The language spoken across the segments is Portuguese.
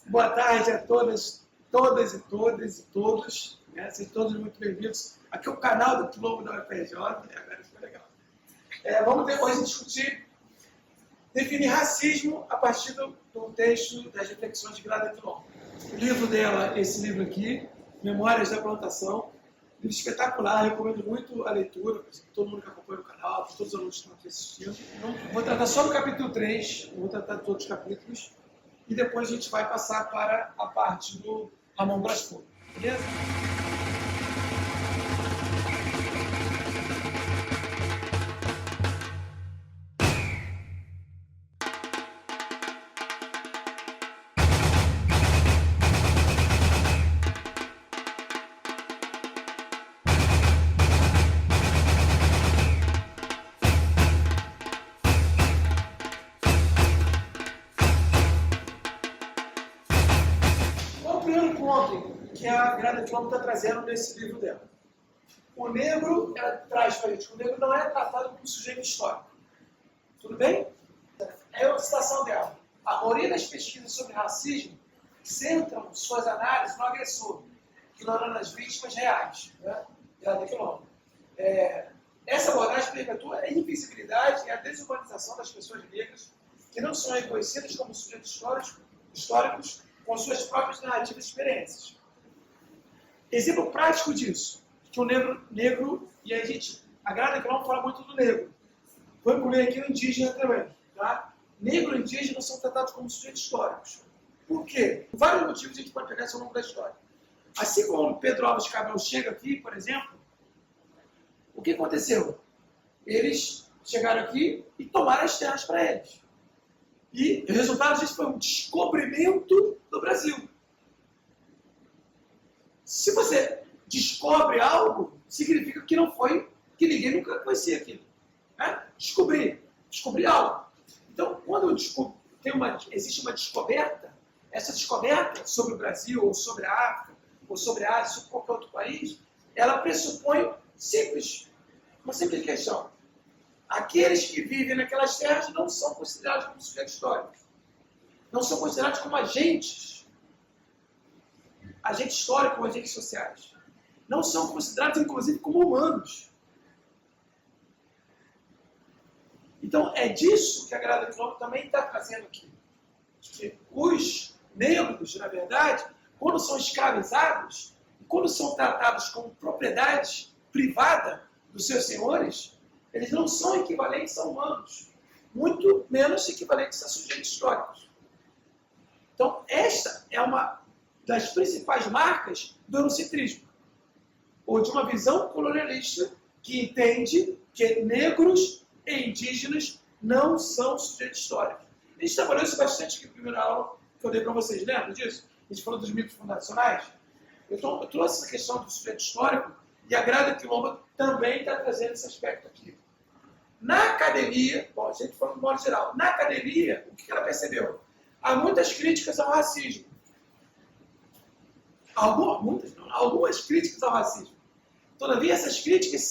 Boa tarde a todas e todos, né? Sejam todos muito bem-vindos. Aqui é o canal do Quilombo da UFRJ, agora isso foi legal. Vamos depois discutir, definir racismo a partir do texto das reflexões de Grada Quilombo. O livro dela, esse livro aqui, Memórias da Plantação, livro espetacular, recomendo muito a leitura, todo mundo que acompanha o canal, todos os alunos que estão aqui assistindo. Vou tratar só do capítulo 3, não vou tratar de todos os capítulos, e depois a gente vai passar para a parte do Ramon Brás Cubas, beleza? Que a Grada Quilombo está trazendo nesse livro dela. O negro, ela traz para a gente, o negro não é tratado como sujeito histórico. Tudo bem? É uma citação dela. A maioria das pesquisas sobre racismo centram suas análises no agressor, ignorando as vítimas reais. Né? Grada Quilombo. Essa abordagem perpetua a invisibilidade e a desumanização das pessoas negras que não são reconhecidas como sujeitos históricos com suas próprias narrativas e experiências. Exemplo prático disso, que o negro e a Grada Quilombo fala muito do negro. Vou incluir aqui o indígena também. Tá? Negro e indígena são tratados como sujeitos históricos. Por quê? Por vários motivos a gente pode pegar esse ao longo da história. Assim como o Pedro Álvares Cabral chega aqui, por exemplo, o que aconteceu? Eles chegaram aqui e tomaram as terras para eles. E o resultado disso foi um descobrimento do Brasil. Se você descobre algo, significa que não foi, que ninguém nunca conhecia aquilo. Né? Descobrir algo. Então, quando existe uma descoberta, essa descoberta sobre o Brasil, ou sobre a África, ou sobre a Ásia, sobre qualquer outro país, ela pressupõe uma simples questão. Aqueles que vivem naquelas terras não são considerados como sujeitos históricos. Não são considerados como agentes históricos ou agentes sociais. Não são considerados, inclusive, como humanos. Então, é disso que a Grada Quilombo também está trazendo aqui. Que os negros, na verdade, quando são escravizados, quando são tratados como propriedade privada dos seus senhores, eles não são equivalentes a humanos, muito menos equivalentes a sujeitos históricos. Então, esta é uma das principais marcas do eurocentrismo, ou de uma visão colonialista que entende que negros e indígenas não são sujeitos históricos. A gente trabalhou isso bastante aqui na primeira aula que eu dei para vocês, lembram disso? A gente falou dos mitos fundacionais. Eu trouxe essa questão do sujeito histórico e a Grada Quilombo também está trazendo esse aspecto aqui. Na academia, bom, a gente falou de modo geral, na academia, o que ela percebeu? Há muitas críticas ao racismo. Algumas críticas ao racismo. Todavia, essas críticas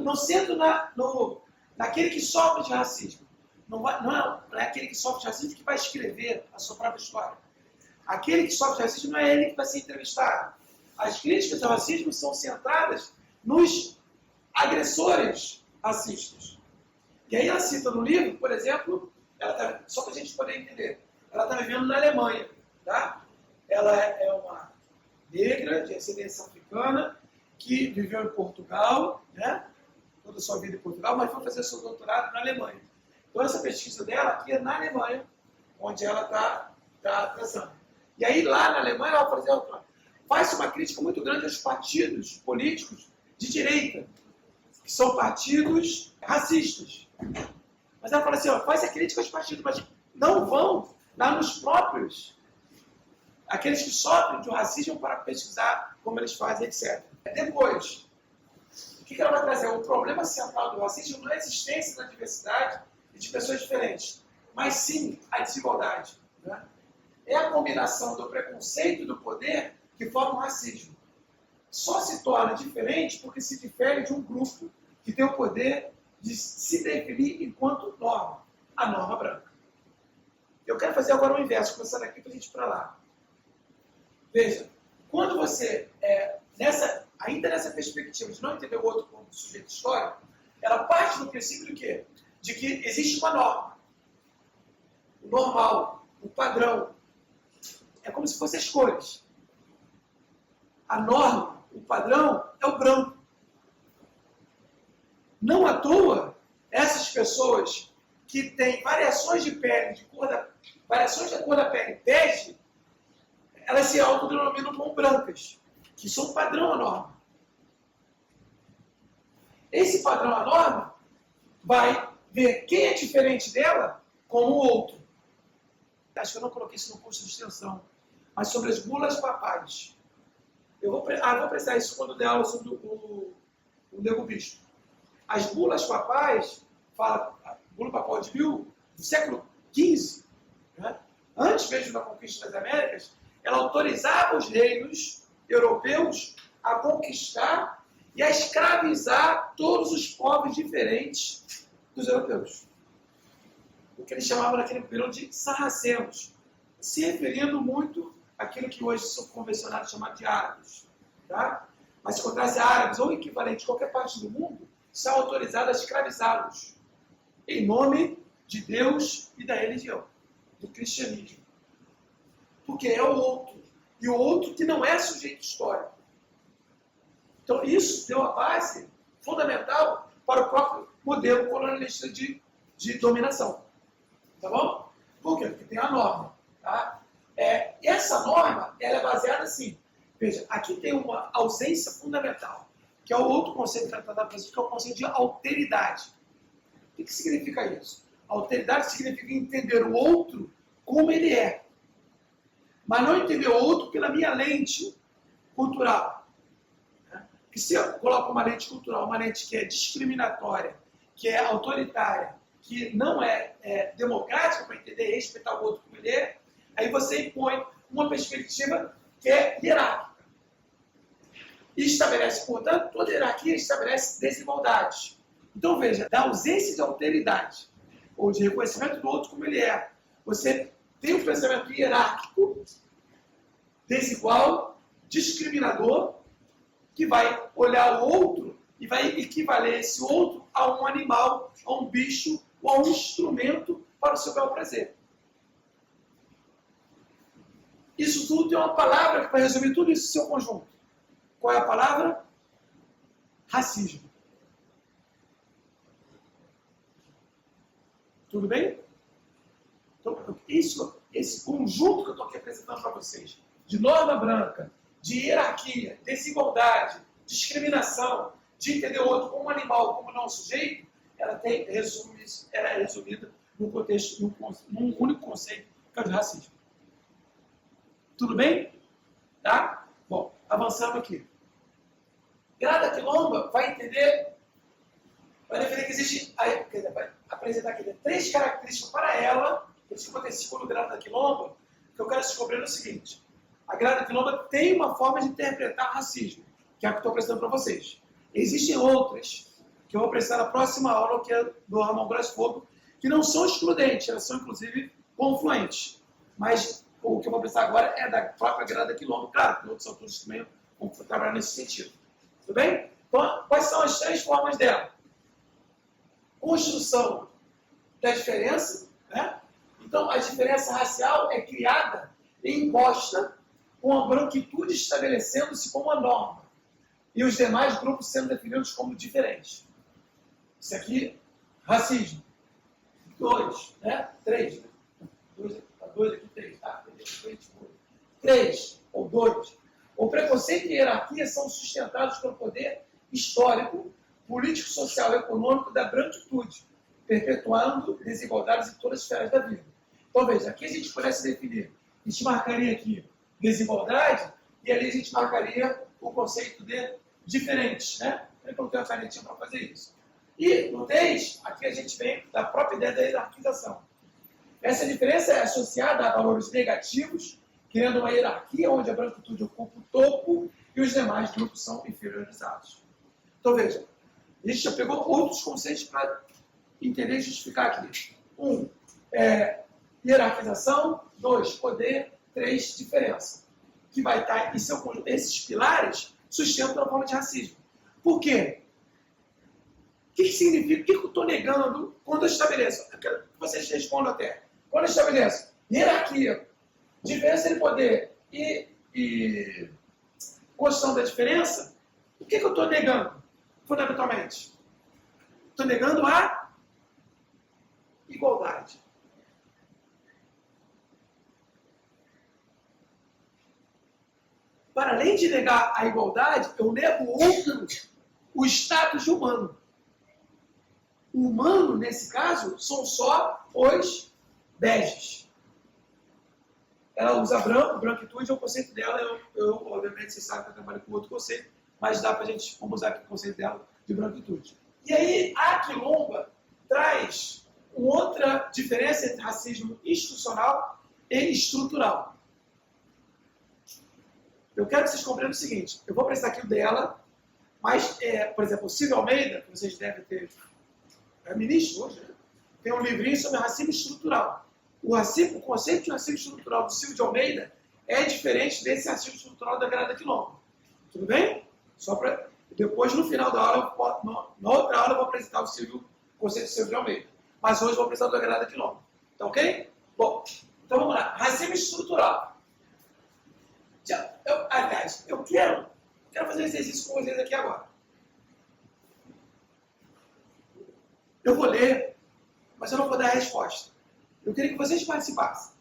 não centram naquele que sofre de racismo. Não é aquele que sofre de racismo que vai escrever a sua própria história. Aquele que sofre de racismo não é ele que vai ser entrevistado. As críticas ao racismo são centradas nos agressores racistas. E aí ela cita no livro, por exemplo, só para a gente poder entender, ela está vivendo na Alemanha. Tá? Ela é uma negra de ascendência africana que viveu em Portugal, né? Toda a sua vida em Portugal, mas foi fazer seu doutorado na Alemanha. Então essa pesquisa dela aqui é na Alemanha, onde ela está trazendo. E aí lá na Alemanha ela faz uma crítica muito grande aos partidos políticos de direita, que são partidos racistas. Mas ela fala assim, faz a crítica aos partidos, mas não vão lá nos próprios, aqueles que sofrem de racismo para pesquisar como eles fazem, etc. Depois, o que ela vai trazer? O problema central do racismo não é a existência da diversidade e de pessoas diferentes, mas sim a desigualdade. Né? É a combinação do preconceito e do poder que forma o racismo. Só se torna diferente porque se difere de um grupo que tem o poder de se definir enquanto norma, a norma branca. Eu quero fazer agora o inverso, começando aqui para a gente ir para lá. Veja, quando você, ainda nessa perspectiva de não entender o outro como sujeito histórico, ela parte do princípio do quê? De que existe uma norma. O normal, o padrão. É como se fossem as cores. A norma, o padrão, é o branco. Não à toa, essas pessoas que têm variações de pele, variações da cor da pele bege, elas se autodenominam como brancas, que são padrão à norma. Esse padrão à norma vai ver quem é diferente dela como o outro. Acho que eu não coloquei isso no curso de extensão, mas sobre as bulas papais. Eu vou precisar isso quando der aula sobre o Nego Bispo. As bulas papais, a bula papal do século XV, né? Antes mesmo da conquista das Américas, ela autorizava os reinos europeus a conquistar e a escravizar todos os povos diferentes dos europeus. O que eles chamavam naquele período de sarracenos, se referindo muito àquilo que hoje são convencionados chamar de árabes. Tá? Mas se encontrasse árabes ou equivalente de qualquer parte do mundo, são autorizados a escravizá-los em nome de Deus e da religião, do cristianismo. Porque é o outro. E o outro que não é sujeito histórico. Então isso deu a base fundamental para o próprio modelo colonialista de dominação. Tá bom? Por quê? Porque tem a norma. Tá? Essa norma ela é baseada assim. Veja, aqui tem uma ausência fundamental, que é o outro conceito que está presente, que é o conceito de alteridade. O que significa isso? Alteridade significa entender o outro como ele é, mas não entender o outro pela minha lente cultural. Que se eu coloco uma lente cultural, uma lente que é discriminatória, que é autoritária, que não é democrática para entender e respeitar o outro como ele é, aí você impõe uma perspectiva que é hierárquica. E estabelece, portanto, toda hierarquia estabelece desigualdades. Então, veja, da ausência de alteridade, ou de reconhecimento do outro como ele é, você tem um pensamento hierárquico, desigual, discriminador, que vai olhar o outro e vai equivaler esse outro a um animal, a um bicho ou a um instrumento para o seu bel prazer. Isso tudo tem uma palavra que vai resumir tudo isso em seu conjunto. Qual é a palavra? Racismo. Tudo bem? Então, esse conjunto que eu estou aqui apresentando para vocês, de norma branca, de hierarquia, desigualdade, discriminação, de entender o outro como um animal, como não um sujeito, ela é resumida num contexto, num único conceito, que é o de racismo. Tudo bem? Tá? Bom, avançando aqui. Grada Quilomba vai entender que existe, vai apresentar aqui 3 características para ela, que acontece com o Grada Quilomba, que eu quero descobrir no seguinte. A Grada Quilomba tem uma forma de interpretar racismo, que é a que eu estou apresentando para vocês. Existem outras, que eu vou apresentar na próxima aula, que é do Ramon Brás Fogo, que não são excludentes, elas são inclusive confluentes. Mas o que eu vou apresentar agora é da própria Grada Quilomba, claro, que outros autores também vão trabalhar nesse sentido. Tudo bem? Então, quais são as 3 formas dela? Construção da diferença, né? Então, a diferença racial é criada e imposta com a branquitude estabelecendo-se como a norma e os demais grupos sendo definidos como diferentes. Isso aqui, racismo. 2, né? 3. 2 aqui, 3. Tá? 3 ou 2. O preconceito e a hierarquia são sustentados pelo poder histórico, político, social e econômico da branquitude, perpetuando desigualdades em todas as esferas da vida. Então, veja, aqui a gente pudesse definir, a gente marcaria aqui desigualdade, e ali a gente marcaria o conceito de diferentes, né? Eu não tenho a canetinha para fazer isso. E no 3, aqui a gente vem da própria ideia da hierarquização. Essa diferença é associada a valores negativos, criando uma hierarquia onde a branquitude ocupa o topo e os demais grupos são inferiorizados. Então, veja, a gente já pegou outros conceitos para entender e justificar aqui. Hierarquização. 2, poder. 3, diferença. Que vai estar em seu conjunto. Esses pilares sustentam a forma de racismo. Por quê? O que significa? O que eu estou negando quando eu estabeleço? Eu quero que vocês respondam até. Quando eu estabeleço hierarquia, diferença de poder e construção da diferença, o que eu estou negando, fundamentalmente? Estou negando a igualdade. Para além de negar a igualdade, eu nego o status humano. O humano, nesse caso, são só os beges. Ela usa branco, branquitude é o conceito dela. Eu obviamente, vocês sabem que eu trabalho com outro conceito, mas dá para a gente usar aqui o conceito dela de branquitude. E aí, a quilomba traz uma outra diferença entre racismo institucional e estrutural. Eu quero que vocês compreendam o seguinte, eu vou apresentar aqui o dela, mas, por exemplo, o Silvio Almeida, que vocês devem ter, é ministro hoje, né? Tem um livrinho sobre racismo estrutural. O conceito de racismo estrutural do Silvio de Almeida é diferente desse racismo estrutural da Grada Quilombo. Tudo bem? Só para depois, no final da aula, na outra aula, eu vou apresentar o conceito do Silvio de Almeida. Mas hoje eu vou apresentar o da Grada Quilombo. Tá ok? Bom, então vamos lá. Racismo estrutural. Aliás, eu quero fazer um exercício com vocês aqui agora. Eu vou ler, mas eu não vou dar a resposta. Eu queria que vocês participassem.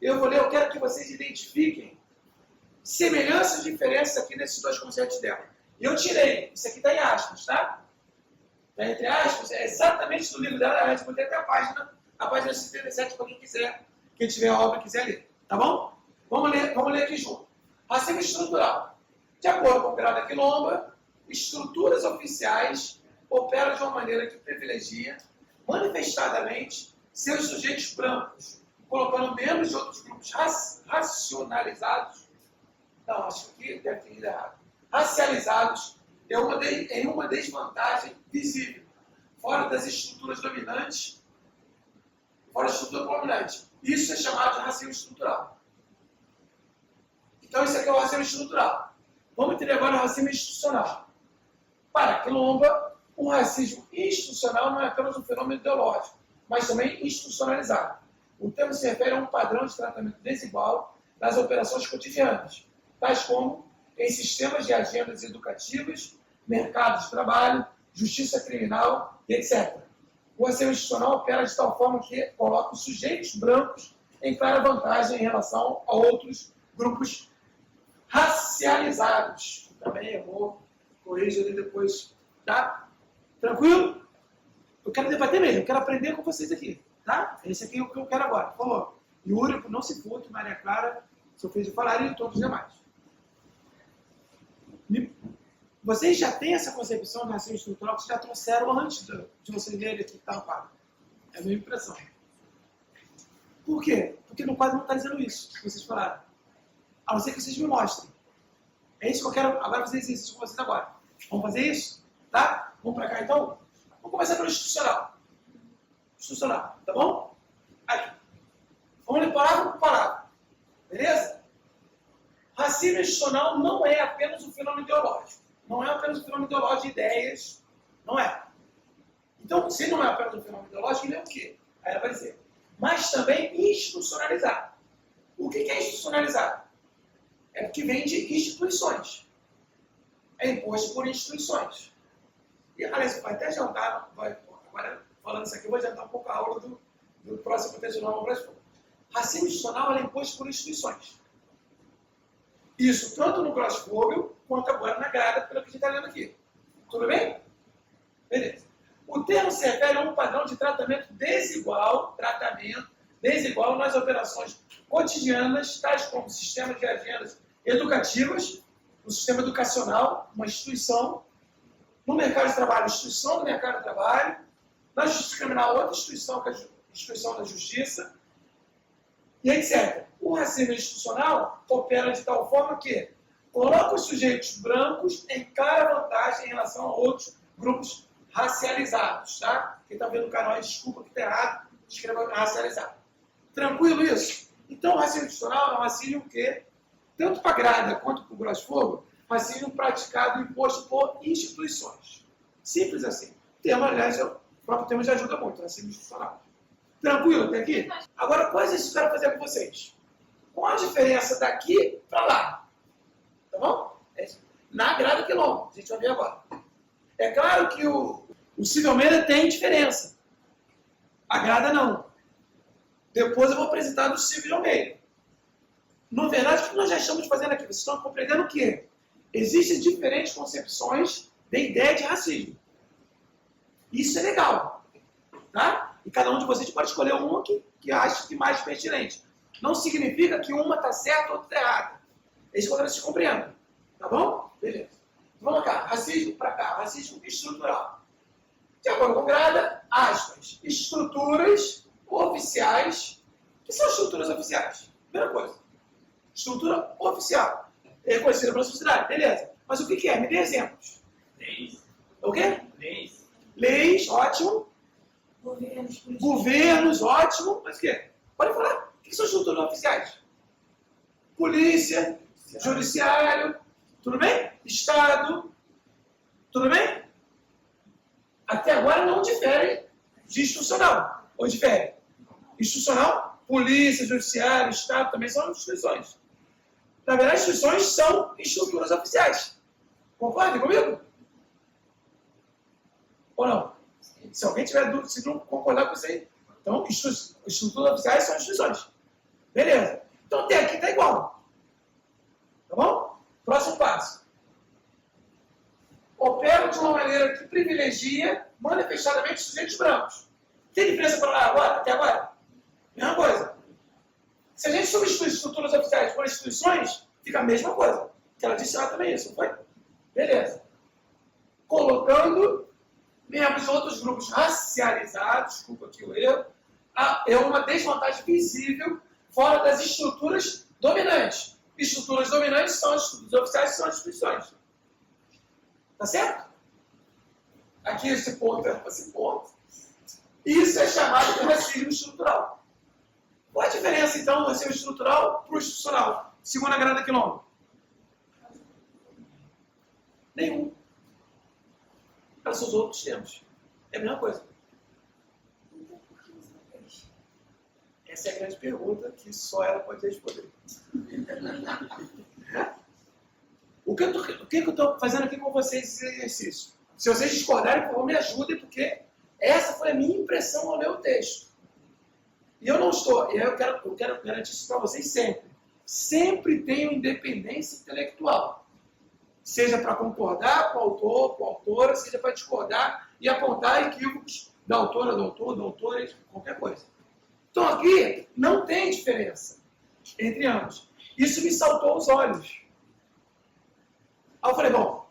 Eu vou ler, eu quero que vocês identifiquem semelhanças e diferenças aqui nesses dois conceitos dela. E eu tirei, isso aqui está em aspas, tá? Está entre aspas, é exatamente do livro dela, a gente botei até a página 77 para quem tiver a obra e quiser ler. Tá bom? Vamos ler aqui junto. Racismo estrutural. De acordo com Grada Quilomba, estruturas oficiais operam de uma maneira que privilegia manifestadamente seus sujeitos brancos, colocando membros de outros grupos racionalizados. Não, acho que deve ter ido errado. Racializados em uma desvantagem visível, fora das estruturas dominantes, fora da estrutura dominante. Isso é chamado de racismo estrutural. Então, isso aqui é o racismo estrutural. Vamos entender agora o racismo institucional. Para a Quilomba, o racismo institucional não é apenas um fenômeno ideológico, mas também institucionalizado. O termo se refere a um padrão de tratamento desigual nas operações cotidianas, tais como em sistemas de agendas educativas, mercados de trabalho, justiça criminal, etc. O racismo institucional opera de tal forma que coloca os sujeitos brancos em clara vantagem em relação a outros grupos racializados. Também eu vou corrigir ali depois, tá? Tranquilo? Eu quero debater mesmo, eu quero aprender com vocês aqui, tá? Esse aqui é o que eu quero agora. Por favor, Yuri, não se furte, Maria Clara, Sofia de Falaria e todos os demais. Vocês já têm essa concepção de racismo estrutural que vocês já trouxeram antes de vocês lerem aqui que está no quadro. É a minha impressão. Por quê? Porque no quadro não está dizendo isso que vocês falaram. A não ser que vocês me mostrem. É isso que eu quero agora fazer exercício com vocês agora. Vamos fazer isso? Tá? Vamos para cá então? Vamos começar pelo institucional. Institucional, tá bom? Aqui. Vamos ler parágrafo por parágrafo. Beleza? Racismo institucional não é apenas um fenômeno ideológico. Não é apenas um fenômeno ideológico de ideias. Não é. Então, se não é apenas um fenômeno ideológico, ele é o quê? Aí ela vai dizer. Mas também institucionalizado. O que é institucionalizado? É porque vem de instituições. É imposto por instituições. E, aliás, vai até adiantar, agora falando isso aqui, eu vou adiantar um pouco a aula do próximo profissional. Racismo institucional é imposto por instituições. Isso tanto no crossfóbio quanto agora na grada, pelo que a gente está lendo aqui. Tudo bem? Beleza. O termo se refere a um padrão de tratamento desigual nas operações cotidianas, tais como sistemas de agendas educativas, no sistema educacional, uma instituição, no mercado de trabalho, instituição do mercado de trabalho, na justiça criminal, outra instituição, que é a instituição da justiça, e etc. O racismo institucional opera de tal forma que coloca os sujeitos brancos em clara vantagem em relação a outros grupos racializados, tá? Quem está vendo o canal, desculpa que está errado, escreva racializado. Tranquilo isso? Então, o racismo institucional é um racismo que, tanto para a grada quanto para o grosso fogo, racismo praticado e imposto por instituições. Simples assim. O termo, aliás, o próprio termo já ajuda muito, racismo institucional. Tranquilo até aqui? Agora, coisas que eu quero fazer com vocês. Qual a diferença daqui para lá? Tá bom? Na grada quilômetro, a gente vai ver agora. É claro que o Silvio Almeida tem diferença. A grada não. Depois eu vou apresentar do Silvio Almeida. Na verdade, o que nós já estamos fazendo aqui? Vocês estão compreendendo o quê? Existem diferentes concepções da ideia de racismo. Isso é legal. Tá? E cada um de vocês pode escolher uma que acha que mais pertinente. Não significa que uma está certa ou outra está errada. É isso que eu quero que vocês compreendam. Tá bom? Beleza. Vamos cá. Racismo para cá. Racismo estrutural. De acordo com grada, aspas. Estruturas oficiais. O que são estruturas oficiais? Primeira coisa. Estrutura oficial. É reconhecida pela sociedade. Beleza. Mas o que é? Me dê exemplos. Leis. O quê? Leis. Leis, ótimo. Governos, ótimo. Mas o quê? Pode falar. O que são estruturas oficiais? Polícia, judiciário, tudo bem? Estado, tudo bem? Até agora não difere de institucional. Ou difere? Institucional, polícia, judiciário, Estado também são instituições. Na verdade, instituições são estruturas oficiais. Concordem comigo? Ou não? Se alguém tiver dúvida, se não concordar com isso aí. Então, estruturas oficiais são instituições. Beleza. Então, até aqui está igual. Tá bom? Próximo passo. Opera de uma maneira que privilegia manifestadamente os sujeitos brancos. Tem diferença para lá agora, até agora? Mesma coisa. Se a gente substitui estruturas oficiais por instituições, fica a mesma coisa. Que ela disse lá também isso, não foi? Beleza. Colocando membros de outros grupos racializados, desculpa aqui o erro, é uma desvantagem visível fora das estruturas dominantes. Estruturas dominantes são as estruturas oficiais, são as instituições. Tá certo? Aqui esse ponto é esse ponto. Isso é chamado de racismo estrutural. Qual a diferença, então, do racismo estrutural para o institucional? Segunda grada quilômetro. Nenhum. Para os outros temos. É a mesma coisa. Essa é a grande pergunta que só ela pode responder. O que eu estou fazendo aqui com vocês esse exercício? Se vocês discordarem, por favor, me ajudem, porque essa foi a minha impressão ao ler o texto. E eu não estou, eu quero garantir isso para vocês sempre. Sempre tenham independência intelectual. Seja para concordar com o autor, com a autora, seja para discordar e apontar equívocos da autora, do autor, da autora, qualquer coisa. Então aqui não tem diferença entre ambos. Isso me saltou aos olhos. Aí eu falei, bom,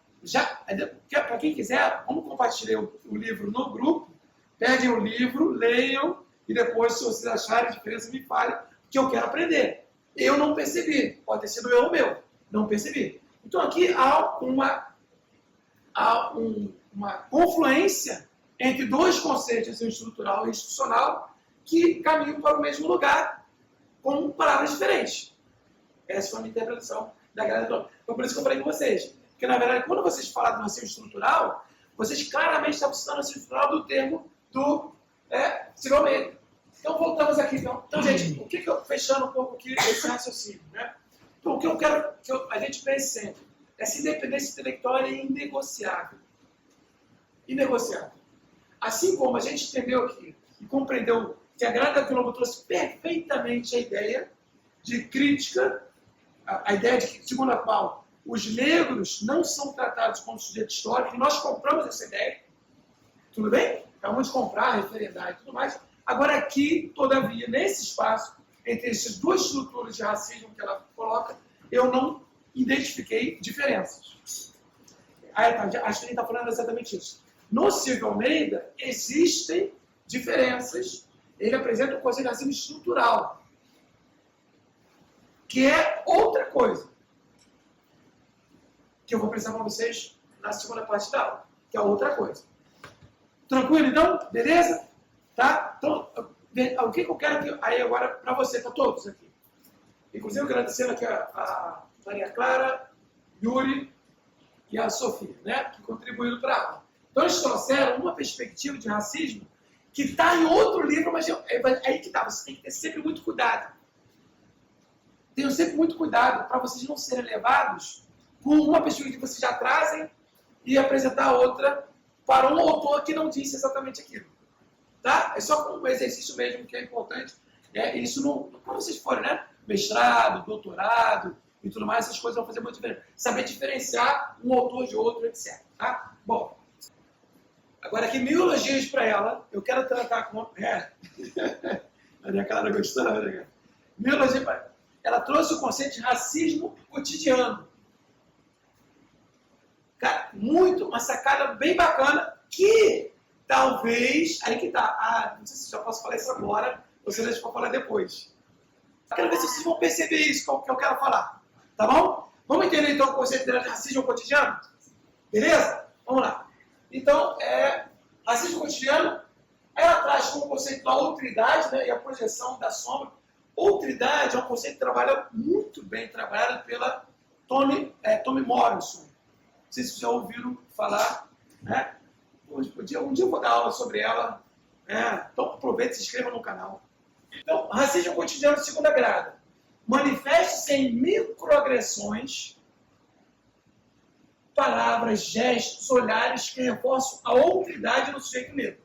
para quem quiser, vamos compartilhar o livro no grupo, peguem o livro, leiam, e depois, se vocês acharem diferença, me falem, que eu quero aprender. Eu não percebi, pode ter sido eu ou meu, não percebi. Então aqui há uma confluência entre dois conceitos, estrutural e institucional, que caminham para o mesmo lugar, com palavras diferentes. Essa foi a minha interpretação da grada. Então, por isso que eu falei com vocês. Porque, na verdade, quando vocês falam do racismo estrutural, vocês claramente estão citando o racismo estrutural do termo do Silvio Almeida. Então, voltamos aqui. Então, gente, o que eu fechando um pouco aqui esse raciocínio, né? Então, o que eu quero que a gente pense sempre, essa independência intelectual é inegociável. Inegociável. Assim como a gente entendeu aqui e compreendeu que a grada quilombo trouxe perfeitamente a ideia de crítica, a ideia de que, segundo a qual os negros não são tratados como sujeito histórico, e nós compramos essa ideia, tudo bem? Acabamos de comprar, referendar e tudo mais. Agora aqui, todavia, nesse espaço, entre essas duas estruturas de racismo que ela coloca, eu não identifiquei diferenças. Acho que a gente está falando exatamente isso. No Silvio Almeida, existem diferenças. Ele apresenta um conceito de racismo estrutural, que é outra coisa, que eu vou apresentar para vocês na segunda parte da aula, que é outra coisa. Tranquilo, então? Beleza? Tá? Então, o que eu quero que, aí agora para você, para todos aqui. Inclusive agradecendo aqui a Maria Clara, Yuri e a Sofia, né, que contribuíram para a aula. Então eles trouxeram uma perspectiva de racismo que está em outro livro, mas aí que está, você tem que ter sempre muito cuidado. Tenham sempre muito cuidado para vocês não serem levados com uma perspectiva que vocês já trazem e apresentar outra para um autor que não disse exatamente aquilo. Tá? É só um exercício mesmo que é importante. Isso não, quando vocês forem, né? Mestrado, doutorado e tudo mais, essas coisas vão fazer muito diferença. Saber diferenciar um autor de outro, etc. Tá? Bom, agora aqui 1000 elogios para ela. Eu quero tratar com... A minha cara gostou, né? 1000 elogios para ela. Ela trouxe o conceito de racismo cotidiano. Cara, uma sacada bem bacana que talvez... Aí que tá. Não sei se já posso falar isso agora ou se deixa para falar depois. Eu quero ver se vocês vão perceber isso que eu quero falar. Tá bom? Vamos entender então o conceito de racismo cotidiano? Beleza? Vamos lá. Então, racismo cotidiano, ela traz como conceito a outridade, né, e a projeção da sombra. Outridade é um conceito que trabalha muito bem trabalhado pela Toni Morrison. Não sei se vocês já ouviram falar, né? Um dia eu vou dar aula sobre ela. Então aproveita e se inscreva no canal. Então, racismo cotidiano de segunda grada. Manifeste-se em microagressões, palavras, gestos, olhares que reforçam a outridade no sujeito negro.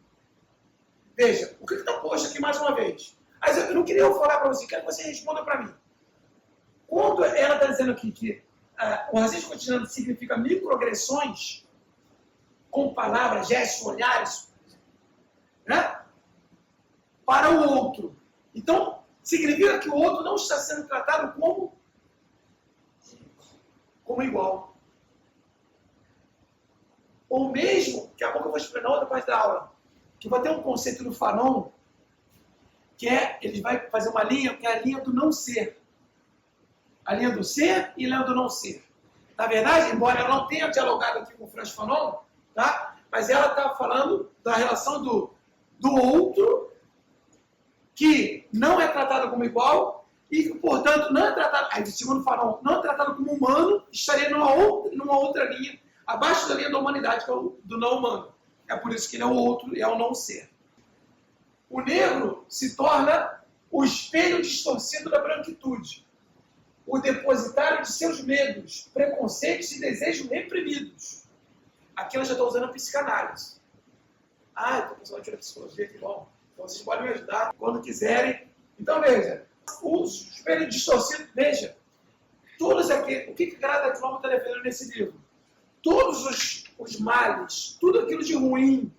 Veja, o que está posto aqui mais uma vez? Mas eu não queria falar para você, quero que você responda para mim. Quando ela está dizendo aqui que o racismo cotidiano significa microagressões, com palavras, gestos, olhares, né, para o outro. Então, significa que o outro não está sendo tratado como igual. Ou mesmo, daqui a pouco eu vou explicar na outra parte da aula, que vai ter um conceito do Fanon, que ele vai fazer uma linha, que é a linha do não ser. A linha do ser e a linha do não ser. Na verdade, embora eu não tenha dialogado aqui com o Franz Fanon, tá? Mas ela está falando da relação do outro, que não é tratado como igual, e que, portanto, não é tratado, aí, segundo Fanon, não é tratado como humano, estaria numa outra linha, abaixo da linha da humanidade, que é o do não humano. É por isso que ele é o outro, é o não ser. O negro se torna o espelho distorcido da branquitude, o depositário de seus medos, preconceitos e desejos reprimidos. Aqui ela já está usando a psicanálise. Eu estou pensando aqui na psicologia, que bom. Então vocês podem me ajudar quando quiserem. Então veja, o espelho distorcido, veja, todos aqui, o que cada diploma está defendendo nesse livro? Todos os males, tudo aquilo de ruim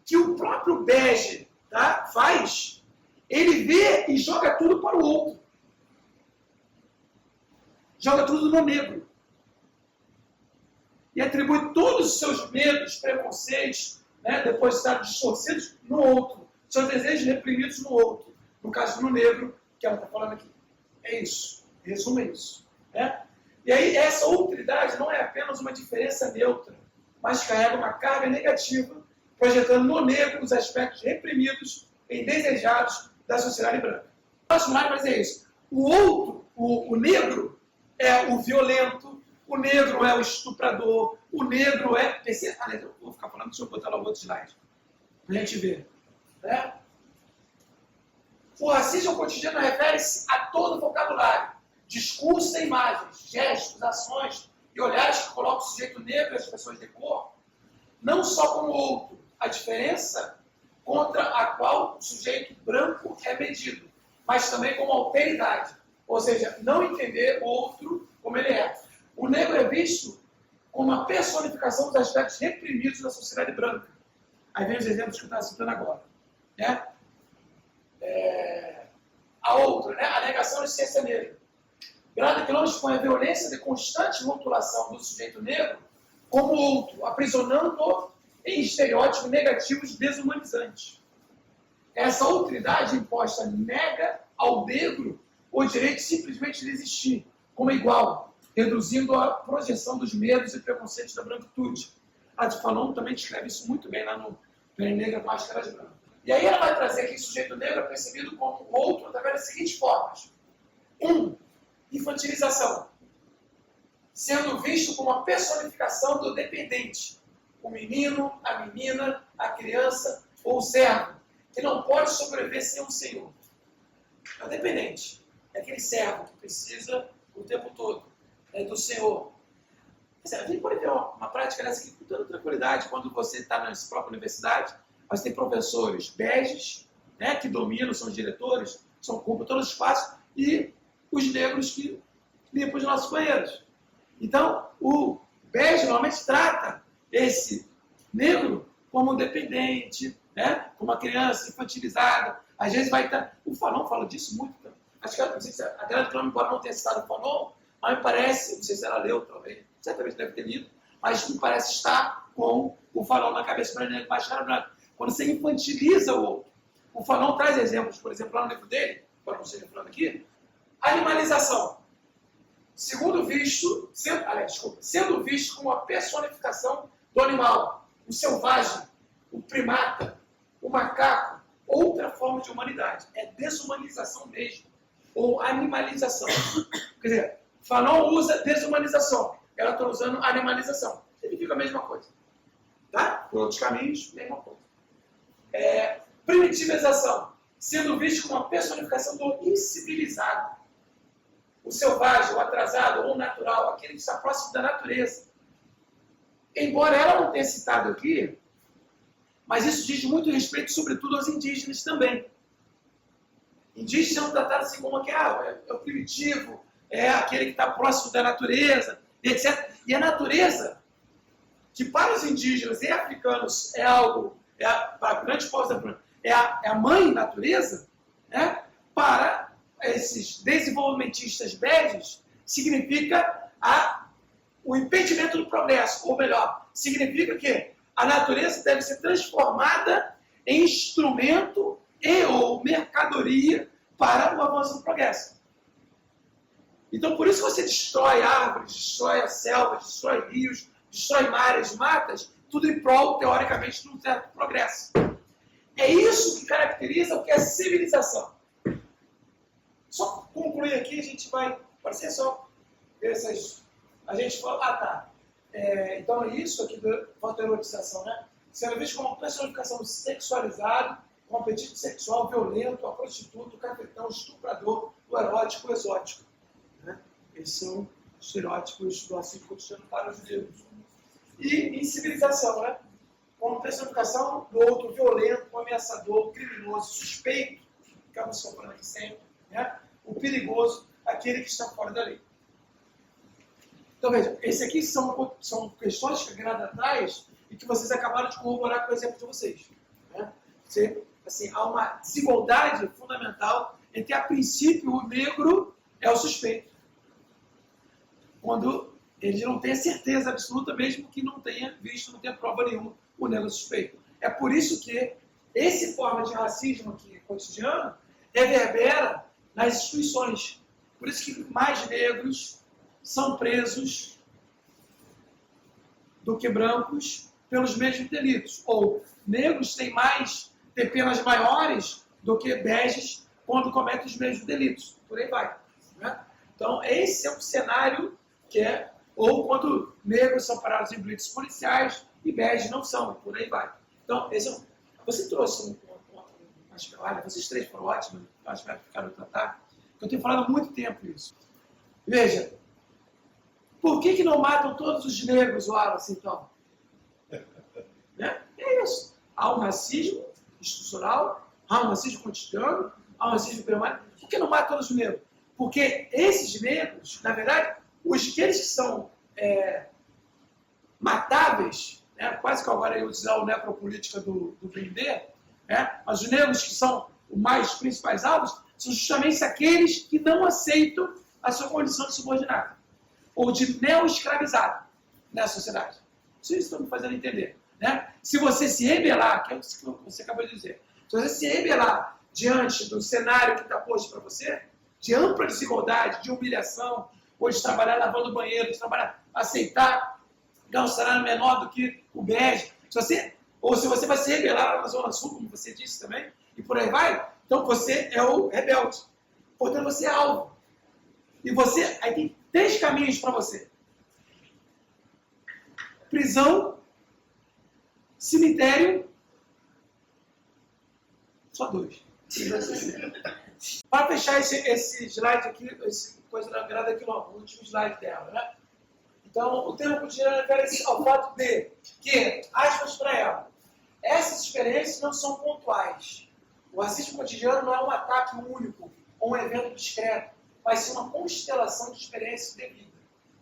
que o próprio Bege, tá, faz, ele vê e joga tudo para o outro. Joga tudo no negro. E atribui todos os seus medos, preconceitos, né, depositados distorcidos no outro. Seus desejos reprimidos no outro. No caso, no negro, que ela está falando aqui. É isso. Resumo é isso. Né? E aí, essa outridade não é apenas uma diferença neutra, mas carrega uma carga negativa, projetando no negro os aspectos reprimidos e indesejados da sociedade branca. O próximo slide é isso. O outro, o negro, é o violento, o negro é o estuprador, o negro é... Eu vou ficar falando, deixa eu botar lá o outro slide, para a gente ver. Né? O racismo cotidiano refere-se a todo o vocabulário, discursos e imagens, gestos, ações e olhares que colocam o sujeito negro e as pessoas de cor, não só como outro, a diferença contra a qual o sujeito branco é medido, mas também como alteridade, ou seja, não entender o outro como ele é. O negro é visto como uma personificação dos aspectos reprimidos da sociedade branca. Aí vem os exemplos que eu estava citando agora. Né? A outra, né? A negação de ciência negra. Grada que não expõe a violência de constante rotulação do sujeito negro como outro, aprisionando-o em estereótipos negativos desumanizantes. Essa outridade imposta nega ao negro o direito simplesmente de existir como igual, reduzindo a projeção dos medos e preconceitos da branquitude. A de Fanon também descreve isso muito bem lá no Pele Negra, Máscaras Brancas. E aí ela vai trazer que o sujeito negro é percebido como outro através das seguintes formas. 1. Infantilização. Sendo visto como a personificação do dependente. O menino, a menina, a criança ou o servo, que não pode sobreviver sem um senhor. É o dependente. É aquele servo que precisa o tempo todo do senhor. A gente pode ver uma prática dessa aqui com toda tranquilidade quando você está na própria universidade. Mas tem professores beges, né, que dominam, são os diretores, ocupam todos os espaços, e os negros que limpam os nossos banheiros. Então, o bege normalmente trata esse negro como um dependente, né, como uma criança infantilizada. Às vezes vai estar... O Fanon fala disso muito. Acho que a Grande Clã, embora não tenha citado o Fanon, mas me parece, não sei se ela leu, talvez, certamente deve ter lido, mas me parece estar com o Fanon na cabeça para negro baixar branco. Quando você infantiliza o outro. O Fanon traz exemplos, por exemplo, lá no livro dele, agora não sei falando aqui, animalização. Sendo visto como a personificação do animal, o selvagem, o primata, o macaco, outra forma de humanidade. É desumanização mesmo, ou animalização. Quer dizer, Fanon usa desumanização, ela está usando animalização. Significa a mesma coisa. Tá? Por outros caminhos, mesma coisa. Primitivização, sendo visto como a personificação do incivilizado. O selvagem, o atrasado ou o natural, aquele que está próximo da natureza. Embora ela não tenha citado aqui, mas isso diz muito respeito, sobretudo, aos indígenas também. Indígenas são tratados assim como que é o primitivo, é aquele que está próximo da natureza, etc. E a natureza, que para os indígenas e africanos é algo, para grandes povos africanos, é a mãe natureza, né? Para esses desenvolvimentistas beges, significa o impedimento do progresso, ou melhor, significa que a natureza deve ser transformada em instrumento e ou mercadoria para o avanço do progresso. Então, por isso que você destrói árvores, destrói selvas, destrói rios, destrói mares, matas, tudo em prol, teoricamente, de um certo progresso. É isso que caracteriza o que é civilização. Só concluir aqui, a gente vai... Pode ser só ver essas... A gente fala... então é isso aqui da fotoerotização, né? Sendo visto como uma personificação do sexualizado, com apetite sexual violento, a prostituta, o cafetão, o estuprador, o erótico, o exótico. Né? Esses são os estereótipos do racismo cotidiano para os judeus. E incivilização, né? Como personificação do outro violento, ameaçador, criminoso, suspeito, ficamos falando aqui sempre, né? O perigoso, aquele que está fora da lei. Então veja, esse aqui são questões que vêm lá atrás e que vocês acabaram de corroborar com o exemplo de vocês. Né? Assim, há uma desigualdade fundamental entre, a princípio, o negro é o suspeito. Quando ele não tem a certeza absoluta, mesmo que não tenha visto, não tenha prova nenhuma, o negro é suspeito. É por isso que essa forma de racismo aqui cotidiano reverbera nas instituições. Por isso que mais negros são presos do que brancos pelos mesmos delitos. Ou negros têm penas maiores do que beges quando cometem os mesmos delitos. Por aí vai. Né? Então, esse é um cenário que é... Ou quando negros são parados em blitz policiais e beges não são. Por aí vai. Então, você trouxe olha, vocês três foram ótimos. Acho que vai ficar no tratar. Eu tenho falado há muito tempo isso. Veja, por que não matam todos os negros, Wallace, então? Né? É isso. Há um racismo institucional, há um racismo cotidiano, há um racismo permanente. Por que não matam todos os negros? Porque esses negros, na verdade, aqueles que são matáveis, né? Quase que agora eu usar o necropolítica do Vender, né? Mas os negros que são os mais principais alvos são justamente aqueles que não aceitam a sua condição de subordinado ou de neo-escravizado na sociedade. Vocês estão me fazendo entender. Né? Se você se rebelar, que é o que você acabou de dizer, se você se rebelar diante do cenário que está posto para você, de ampla desigualdade, de humilhação, ou de trabalhar lavando banheiro, de trabalhar, aceitar ganhar um salário menor do que o bege, se você ou se você vai se rebelar na Zona Sul, como você disse também, e por aí vai, então você é o rebelde. Portanto, você é alvo. E você, aí tem 3 caminhos para você. Prisão, cemitério, só 2. Para fechar esse slide aqui, esse coisa da grada quilômetro, o último slide dela, né? Então, o termo cotidiano refere-se ao fato de que, aspas para ela, essas experiências não são pontuais. O racismo cotidiano não é um ataque único ou um evento discreto, mas sim uma constelação de experiências de vida.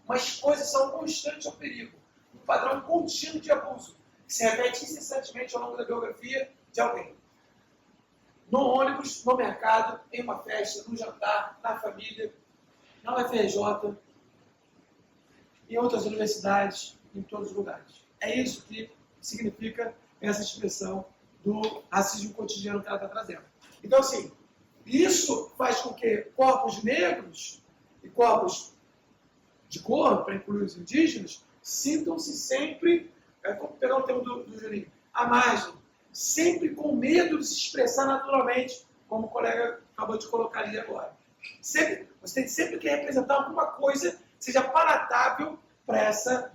Uma exposição constante ao perigo, um padrão contínuo de abuso, que se repete incessantemente ao longo da biografia de alguém. No ônibus, no mercado, em uma festa, no jantar, na família, na UFRJ, em outras universidades, em todos os lugares. É isso que significa essa expressão do racismo cotidiano que ela está trazendo. Então, assim, isso faz com que corpos negros e corpos de cor, para incluir os indígenas, sintam-se sempre, vamos pegar o termo do Juninho, à margem, sempre com medo de se expressar naturalmente, como o colega acabou de colocar ali agora. Você tem sempre que representar alguma coisa que seja palatável para essa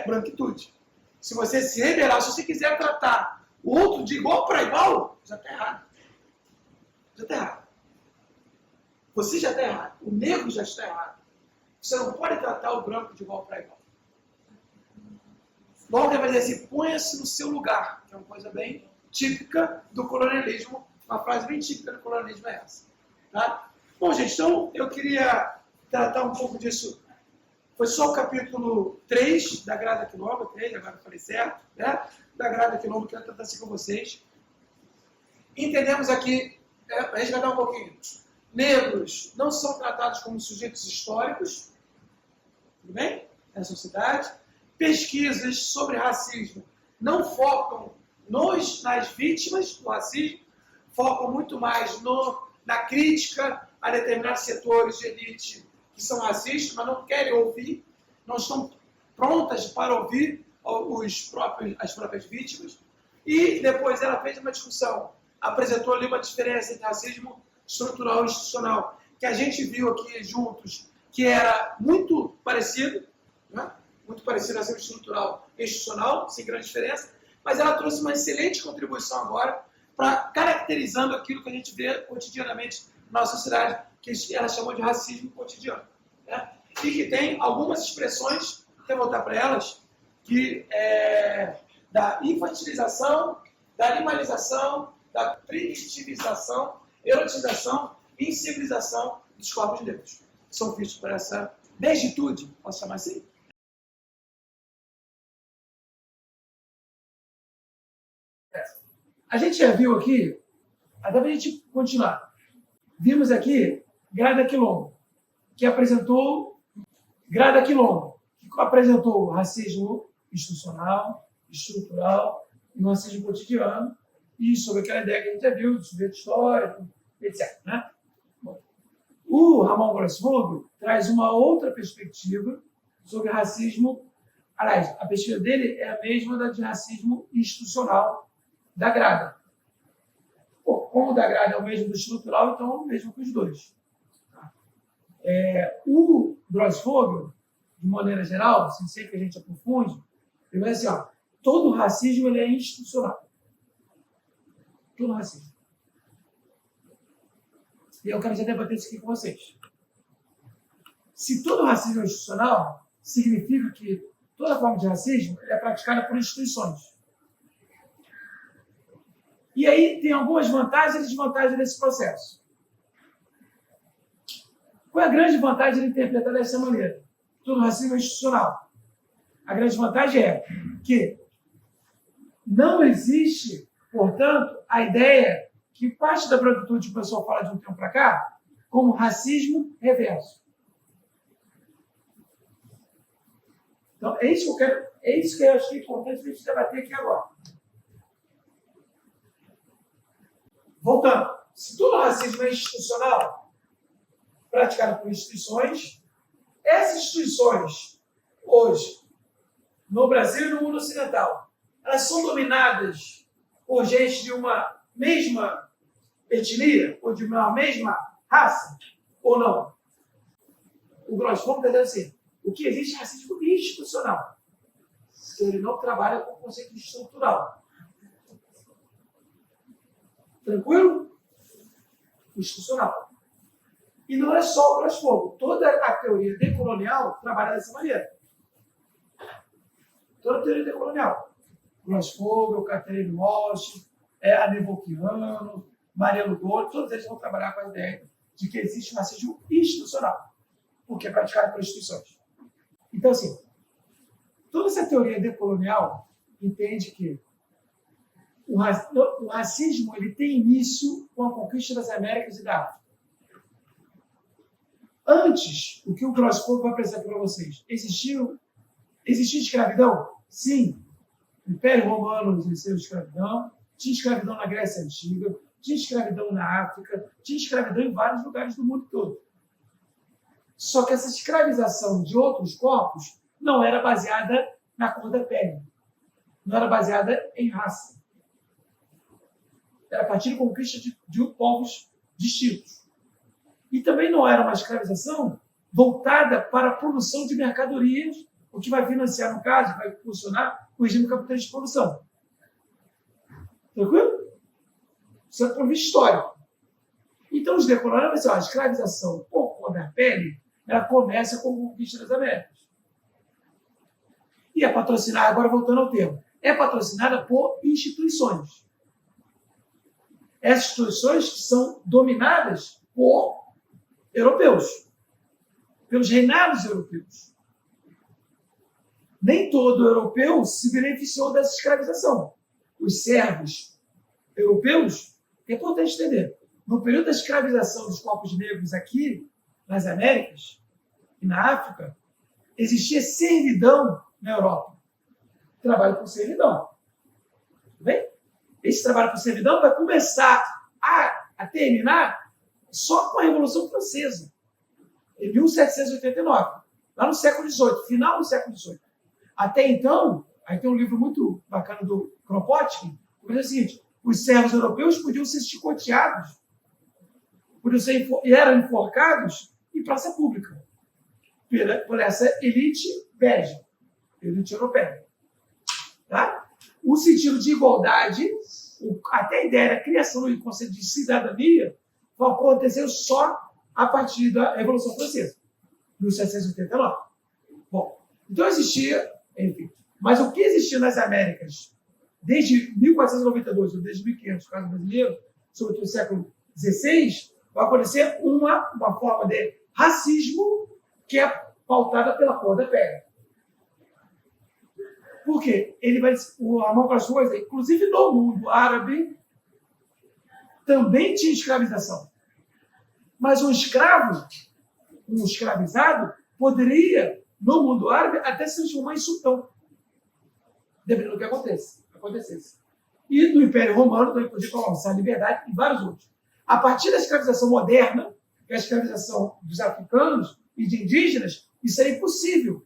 branquitude. Se você se rebelar, se você quiser tratar o outro de igual para igual, já está errado. Já está errado. Você já está errado. O negro já está errado. Você não pode tratar o branco de igual para igual. Logo, vai dizer assim, ponha-se no seu lugar, que é uma coisa bem típica do colonialismo, uma frase bem típica do colonialismo é essa. Tá? Bom, gente, então eu queria tratar um pouco disso. Foi só o capítulo 3 da Grada Quilombo, 3, agora eu falei certo, né? Da Grada Quilombo, que eu quero tratar assim com vocês. Entendemos aqui, a gente vai dar um pouquinho. Negros não são tratados como sujeitos históricos, tudo bem? Na sociedade. Pesquisas sobre racismo não focam nas vítimas do racismo, focam muito mais na crítica a determinados setores de elite que são racistas, mas não querem ouvir, não estão prontas para ouvir as próprias vítimas. E depois ela fez uma discussão, apresentou ali uma diferença entre racismo estrutural e institucional, que a gente viu aqui juntos, que era muito parecido, né? Muito parecido ao racismo estrutural e institucional, sem grande diferença, mas ela trouxe uma excelente contribuição agora para caracterizando aquilo que a gente vê cotidianamente na nossa sociedade, que ela chamou de racismo cotidiano. Né? E que tem algumas expressões, quero voltar para elas, que da infantilização, da animalização, da primitivização, erotização e incivilização dos corpos negros, que são vistos por essa negritude, posso chamar assim? A gente já viu aqui, até para a gente continuar, vimos aqui Grada Quilombo, que apresentou o racismo institucional, estrutural e o racismo cotidiano, e sobre aquela ideia que a gente já viu, do sujeito histórico, etc. Né? Bom, o Ramon Grossvogel traz uma outra perspectiva sobre racismo. Aliás, a pesquisa dele é a mesma da de racismo institucional da Grada. Como o da Grada é o mesmo do estrutural, então é o mesmo que os dois. O Grossvogel, de maneira geral, sem ser que a gente aprofunde, ele vai dizer assim, todo racismo ele é institucional. Todo racismo. E eu quero já debater isso aqui com vocês. Se todo racismo é institucional, significa que toda forma de racismo é praticada por instituições. E aí tem algumas vantagens e desvantagens nesse processo. Qual é a grande vantagem de interpretar dessa maneira? Todo racismo é institucional. A grande vantagem é que não existe, portanto, a ideia que parte da branquitude que o pessoal fala de um tempo para cá como racismo reverso. Então, é isso que eu acho que é importante a gente debater aqui agora. Voltando, se todo racismo é institucional, praticado por instituições, essas instituições, hoje, no Brasil e no mundo ocidental, elas são dominadas por gente de uma mesma etnia ou de uma mesma raça ou não? O Grossman está dizendo assim, o que existe é racismo institucional. Ele não trabalha com o conceito estrutural. Tranquilo? Institucional. E não é só o Grossman. Toda a teoria decolonial trabalha dessa maneira. Toda a teoria decolonial. Grossman, Catherine Walsh, Anevoquiano, Mariano Gold, todos eles vão trabalhar com a ideia de que existe um racismo institucional, porque é praticado por instituições. Então, assim, toda essa teoria decolonial entende que o racismo ele tem início com a conquista das Américas e da África. Antes, o que o Grossman vai apresentar para vocês, existia escravidão? Sim. O Império Romano exerceu escravidão, tinha escravidão na Grécia Antiga, tinha escravidão na África, tinha escravidão em vários lugares do mundo todo. Só que essa escravização de outros corpos não era baseada na cor da pele, não era baseada em raça. Era a partir da conquista de povos distintos. E também não era uma escravização voltada para a produção de mercadorias, o que vai financiar, no caso, vai funcionar o regime capitalista de produção. Tranquilo? Isso é um ponto de vista histórico. Então, os decoloniais vão dizer, a escravização por cor da pele, ela começa com a conquista das Américas. E é patrocinada, agora voltando ao termo, é patrocinada por instituições. Essas instituições que são dominadas por europeus, pelos reinados europeus. Nem todo europeu se beneficiou dessa escravização. Os servos europeus, é importante entender, no período da escravização dos corpos negros aqui, nas Américas e na África, existia servidão na Europa. Trabalho por servidão. Tudo bem? Esse trabalho por servidão vai começar a terminar só com a Revolução Francesa, em 1789, lá no século XVIII, final do século XVIII. Até então, aí tem um livro muito bacana do Kropotkin, que diz o seguinte, os servos europeus podiam ser chicoteados, eram enforcados em praça pública, por essa elite bege, elite europeia. Tá? O sentido de igualdade, até a ideia da criação do conceito de cidadania, aconteceu só a partir da Revolução Francesa, 1789. Bom, então existia, enfim, mas o que existia nas Américas desde 1492, ou desde 1500, no caso brasileiro, sobretudo no século XVI, vai acontecer uma forma de racismo que é pautada pela cor da pele. Por quê? O Ramon Classuas, inclusive no mundo árabe, também tinha escravização. Mas um escravo, um escravizado, poderia, no mundo árabe, até se transformar em sultão. Dependendo do que acontecesse. E no Império Romano também podia alcançar a liberdade e vários outros. A partir da escravização moderna, que é a escravização dos africanos e de indígenas, isso era impossível.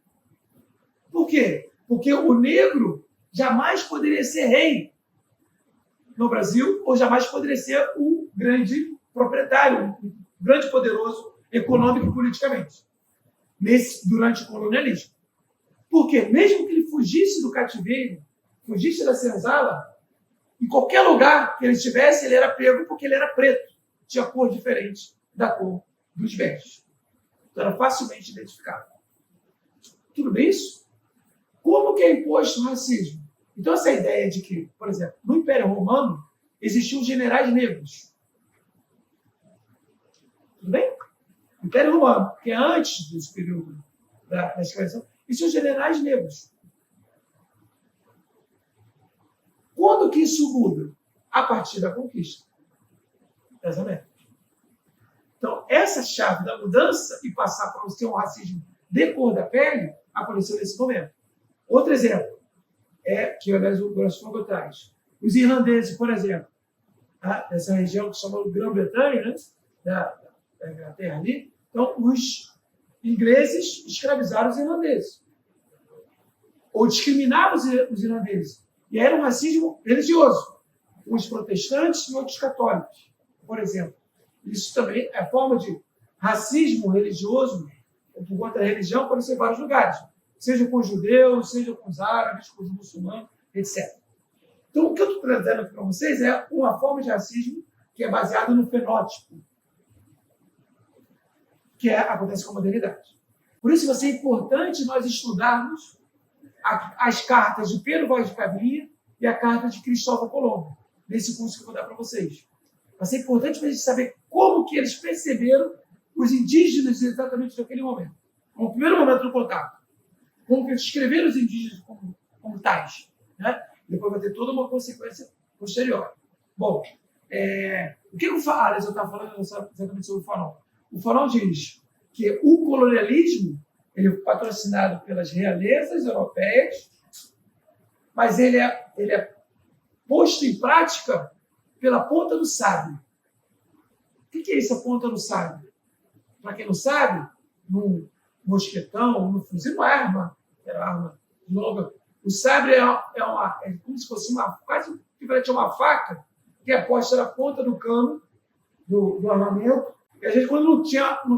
Por quê? Porque o negro jamais poderia ser rei no Brasil, ou jamais poderia ser um grande proprietário, um grande poderoso econômico e politicamente, durante o colonialismo. Por quê? Mesmo que ele fugisse do cativeiro, fugisse da senzala, em qualquer lugar que ele estivesse, ele era pego porque ele era preto, tinha cor diferente da cor dos beges. Então era facilmente identificável. Tudo bem isso? Como que é imposto o racismo? Então essa ideia de que, por exemplo, no Império Romano existiam generais negros. Tudo bem? O Império Romano, que é antes desse período da escravização, existiam generais negros. Quando que isso muda? A partir da conquista das Américas. Então, essa chave da mudança e passar para você um racismo de cor da pele aconteceu nesse momento. Outro exemplo, que aliás o Grossman traz. Os irlandeses, por exemplo, dessa região que se chama Grã-Bretanha, né? da Inglaterra ali, então os ingleses escravizaram os irlandeses. Ou discriminavam os irlandeses. E era um racismo religioso, uns protestantes e outros católicos, por exemplo. Isso também é forma de racismo religioso por conta da religião, pode ser em vários lugares, seja com os judeus, seja com os árabes, com os muçulmanos, etc. Então, o que eu estou trazendo aqui para vocês é uma forma de racismo que é baseada no fenótipo, que acontece com a modernidade. Por isso vai ser importante nós estudarmos as cartas de Pedro Vaz de Caminha e a carta de Cristóvão Colombo, nesse curso que eu vou dar para vocês. Vai ser importante para a gente saber como que eles perceberam os indígenas exatamente naquele momento. No primeiro momento do contato. Como que eles descreveram os indígenas como tais. Né? Depois vai ter toda uma consequência posterior. Bom, o que o Fares estava falando exatamente sobre o Fanon? O Fanon diz que o colonialismo ele é patrocinado pelas realezas europeias, mas ele é posto em prática pela ponta do sabre. O que é isso, a ponta do sabre? Para quem não sabe, no mosquetão, no fuzil, não é arma, era arma longa. O sabre é como se fosse quase equivalente a uma faca, que é posta na ponta do cano do armamento. E a gente, quando não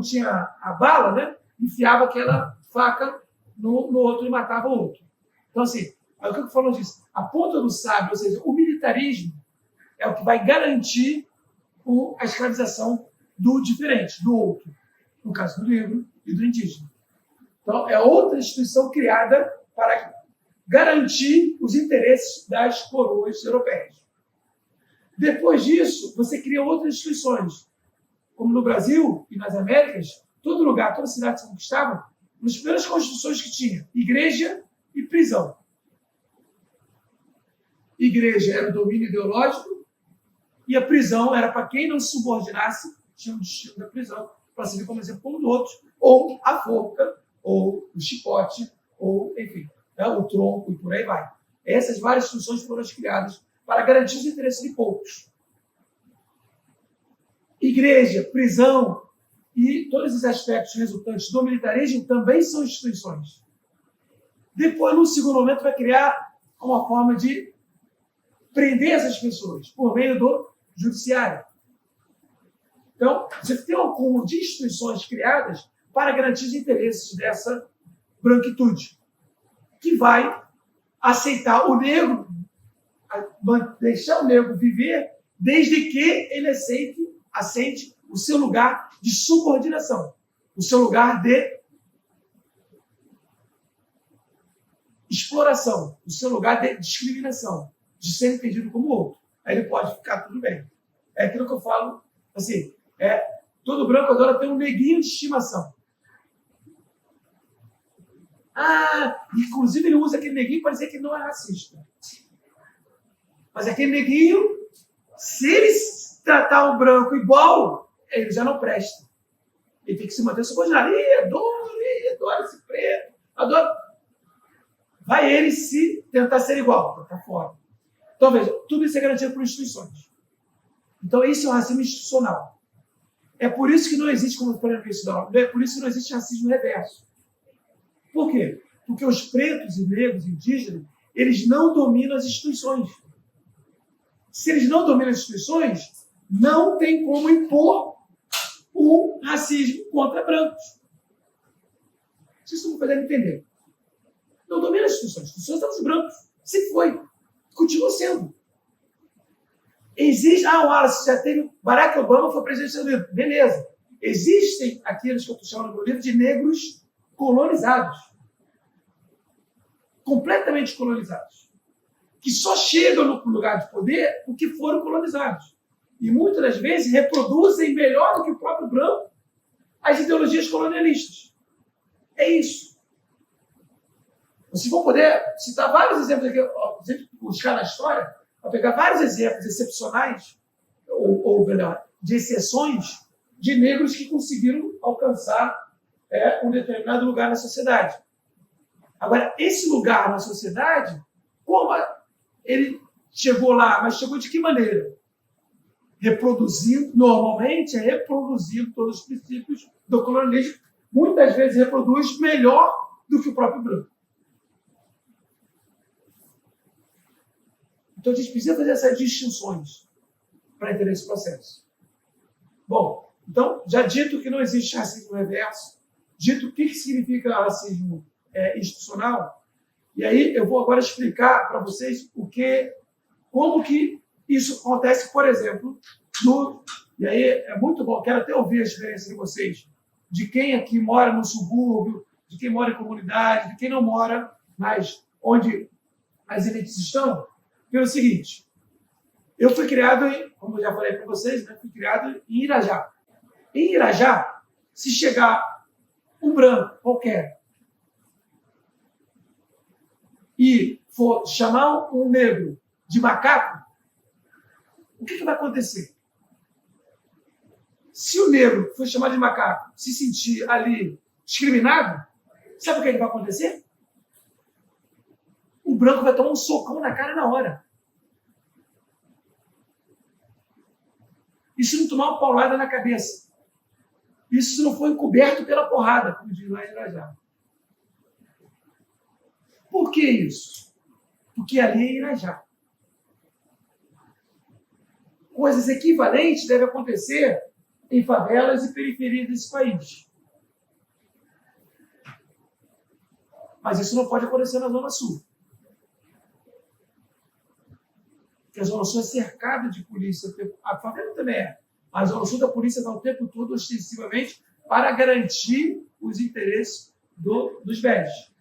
tinha a bala, né, enfiava aquela faca no outro e matava o outro. Então, assim, o que eu falo disso? A ponta do sabre, ou seja, o militarismo, é o que vai garantir a escravização do diferente, do outro. No caso do negro e do indígena. Então, é outra instituição criada para garantir os interesses das coroas europeias. Depois disso, você cria outras instituições, como no Brasil e nas Américas, todo lugar, toda cidade se conquistava, nas primeiras constituições que tinha, igreja e prisão. Igreja era o domínio ideológico e a prisão era para quem não se subordinasse, tinha um destino da prisão, para servir como exemplo como do outro, ou a forca, ou o chicote, ou, enfim, o tronco e por aí vai. Essas várias instituições foram criadas para garantir os interesses de poucos. Igreja, prisão e todos os aspectos resultantes do militarismo também são instituições. Depois, no segundo momento, vai criar uma forma de prender essas pessoas por meio do judiciário. Então, você tem um acúmulo de instituições criadas para garantir os interesses dessa branquitude, que vai aceitar o negro, deixar o negro viver, desde que ele aceite o seu lugar de subordinação, o seu lugar de exploração, o seu lugar de discriminação, de ser entendido como outro. Aí ele pode ficar tudo bem. É aquilo que eu falo, assim, todo branco adora ter um neguinho de estimação. Inclusive ele usa aquele neguinho para dizer que não é racista. Mas aquele neguinho, se ele tratar um branco igual, ele já não presta. Ele tem que se manter subordinado. Adoro esse preto, adoro. Vai ele se tentar ser igual, para fora. Então, veja, tudo isso é garantido por instituições. Então, esse é o racismo institucional. É por isso que não existe, como eu falei no início da aula, é por isso que não existe racismo reverso. Por quê? Porque os pretos e negros indígenas, eles não dominam as instituições. Se eles não dominam as instituições, não tem como impor o racismo contra brancos. Vocês estão podendo entender. Não domina as instituições. As instituições são os brancos. Se foi. Continua sendo. Existe... o Wallace já teve... Barack Obama foi presidente do Unidos. Beleza. Existem aqueles que eu estou chamando no livro de negros colonizados. Completamente colonizados. Que só chegam no lugar de poder porque foram colonizados. E muitas das vezes reproduzem melhor do que o próprio branco as ideologias colonialistas. É isso. Vocês vão poder citar vários exemplos aqui, você buscar na história, para pegar vários exemplos excepcionais, ou melhor, de exceções de negros que conseguiram alcançar um determinado lugar na sociedade. Agora, esse lugar na sociedade, como ele chegou lá, mas chegou de que maneira? Normalmente reproduzindo todos os princípios do colonialismo, muitas vezes reproduz melhor do que o próprio branco. Então, a gente precisa fazer essas distinções para entender esse processo. Bom, então, já dito que não existe racismo reverso, dito o que significa racismo institucional, e aí eu vou agora explicar para vocês como que isso acontece, por exemplo, e aí é muito bom, quero até ouvir a experiência de vocês, de quem aqui mora no subúrbio, de quem mora em comunidade, de quem não mora, mas onde as elites estão, pelo seguinte, eu fui criado, como eu já falei para vocês, fui criado em Irajá. Em Irajá, se chegar um branco qualquer e for chamar um negro de macaco, o que vai acontecer? Se o negro for chamado de macaco, se sentir ali discriminado, sabe o que vai acontecer? O branco vai tomar um socão na cara na hora. E se não tomar uma paulada na cabeça? Isso se não for encoberto pela porrada, como diz lá em Irajá. Por que isso? Porque ali é Irajá. Coisas equivalentes devem acontecer em favelas e periferias desse país. Mas isso não pode acontecer na Zona Sul. Porque a Zona Sul é cercada de polícia. A favela também é. Mas a Zona Sul da polícia está o tempo todo ostensivamente para garantir os interesses dos velhos.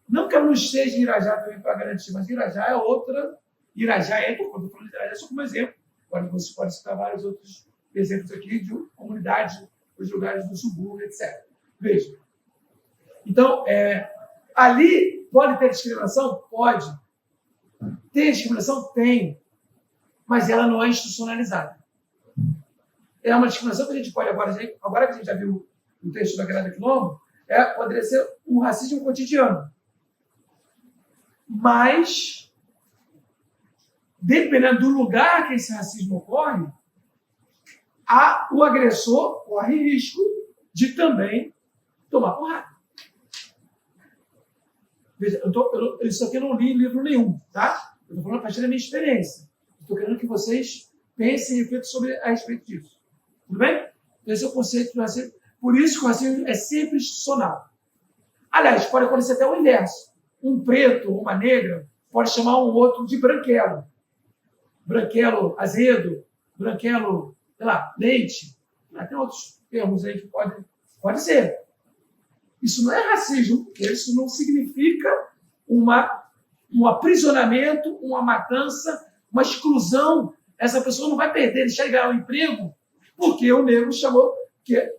Não que ela não esteja em Irajá também para garantir, mas Irajá é outra. Irajá quando eu estou falando de Irajá só como exemplo. Agora você pode citar vários outros exemplos aqui de comunidade, os lugares do subúrbio, etc. Veja. Então, ali pode ter discriminação? Pode. Tem discriminação? Tem. Mas ela não é institucionalizada. É uma discriminação que a gente pode agora que a gente já viu o texto da Grada Quilombo, poderia ser um racismo cotidiano. Mas, dependendo do lugar que esse racismo ocorre, o agressor corre risco de também tomar porrada. Veja, isso aqui eu não li em livro nenhum, tá? Eu estou falando a partir da minha experiência. Estou querendo que vocês pensem e reflitam a respeito disso. Tudo bem? Esse é o conceito do racismo. Por isso que o racismo é sempre institucional. Aliás, pode acontecer até o inverso. Um preto ou uma negra pode chamar um outro de branquelo. Branquelo azedo, branquelo, sei lá, leite. Tem outros termos aí que pode ser. Isso não é racismo, porque isso não significa um aprisionamento, uma matança, uma exclusão. Essa pessoa não vai deixar de ganhar um emprego porque o negro chamou, que